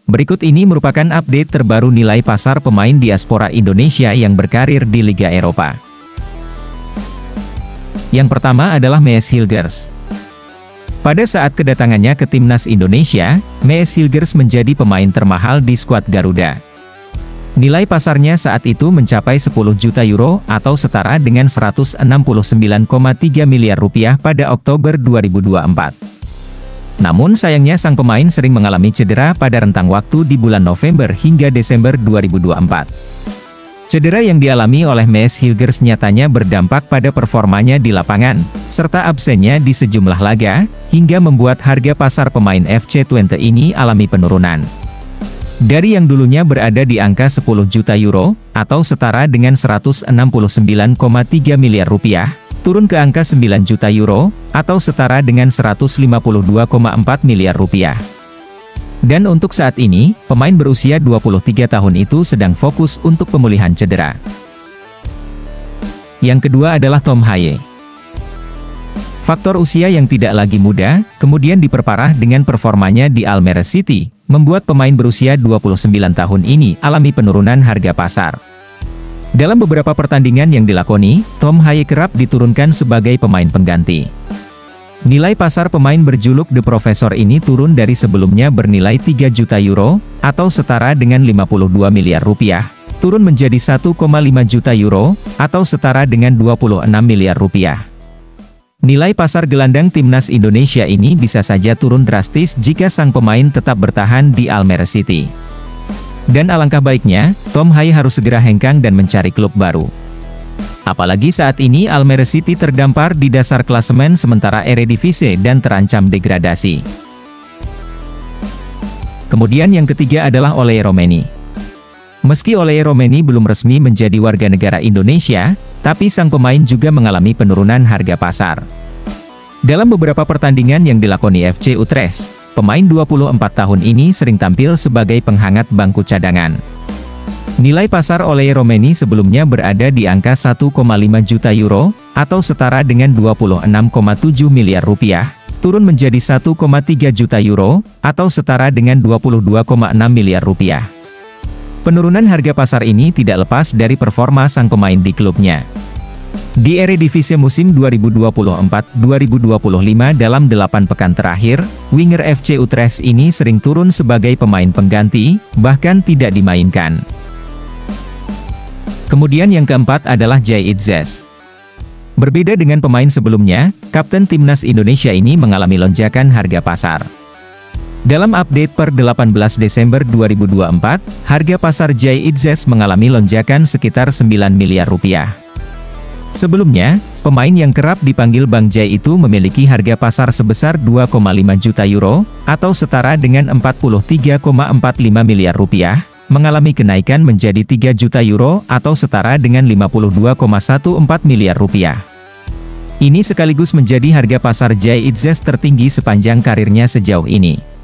Berikut ini merupakan update terbaru nilai pasar pemain diaspora Indonesia yang berkarir di Liga Eropa. Yang pertama adalah Mees Hilgers. Pada saat kedatangannya ke timnas Indonesia, Mees Hilgers menjadi pemain termahal di skuad Garuda. Nilai pasarnya saat itu mencapai 10 juta euro atau setara dengan 169,3 miliar rupiah pada Oktober 2024. Namun sayangnya sang pemain sering mengalami cedera pada rentang waktu di bulan November hingga Desember 2024. Cedera yang dialami oleh Mees Hilgers nyatanya berdampak pada performanya di lapangan, serta absennya di sejumlah laga, hingga membuat harga pasar pemain FC Twente ini alami penurunan. Dari yang dulunya berada di angka 10 juta euro, atau setara dengan 169,3 miliar rupiah, turun ke angka 9 juta euro, atau setara dengan 152,4 miliar rupiah. Dan untuk saat ini, pemain berusia 23 tahun itu sedang fokus untuk pemulihan cedera. Yang kedua adalah Tom Haye. Faktor usia yang tidak lagi muda, kemudian diperparah dengan performanya di Almere City, membuat pemain berusia 29 tahun ini alami penurunan harga pasar. Dalam beberapa pertandingan yang dilakoni, Tom Haye kerap diturunkan sebagai pemain pengganti. Nilai pasar pemain berjuluk The Professor ini turun dari sebelumnya bernilai 3 juta euro, atau setara dengan 52 miliar rupiah, turun menjadi 1,5 juta euro, atau setara dengan 26 miliar rupiah. Nilai pasar gelandang timnas Indonesia ini bisa saja turun drastis jika sang pemain tetap bertahan di Almere City. Dan alangkah baiknya, Tom Haye harus segera hengkang dan mencari klub baru. Apalagi saat ini Almere City terdampar di dasar klasemen sementara Eredivisie dan terancam degradasi. Kemudian yang ketiga adalah Oleh Romeni. Meski Oleh Romeni belum resmi menjadi warga negara Indonesia, tapi sang pemain juga mengalami penurunan harga pasar. Dalam beberapa pertandingan yang dilakoni FC Utrecht, pemain 24 tahun ini sering tampil sebagai penghangat bangku cadangan. Nilai pasar Oleh Romeni sebelumnya berada di angka 1,5 juta euro, atau setara dengan 26,7 miliar rupiah, turun menjadi 1,3 juta euro, atau setara dengan 22,6 miliar rupiah. Penurunan harga pasar ini tidak lepas dari performa sang pemain di klubnya. Di Eredivisie musim 2024-2025 dalam 8 pekan terakhir, winger FC Utrecht ini sering turun sebagai pemain pengganti, bahkan tidak dimainkan. Kemudian yang keempat adalah Zayed Zez. Berbeda dengan pemain sebelumnya, kapten timnas Indonesia ini mengalami lonjakan harga pasar. Dalam update per 18 Desember 2024, harga pasar Zayed Zez mengalami lonjakan sekitar 9 miliar rupiah. Sebelumnya, pemain yang kerap dipanggil Bang Jai itu memiliki harga pasar sebesar 2,5 juta euro, atau setara dengan 43,45 miliar rupiah, mengalami kenaikan menjadi 3 juta euro, atau setara dengan 52,14 miliar rupiah. Ini sekaligus menjadi harga pasar Zayed Zez tertinggi sepanjang karirnya sejauh ini.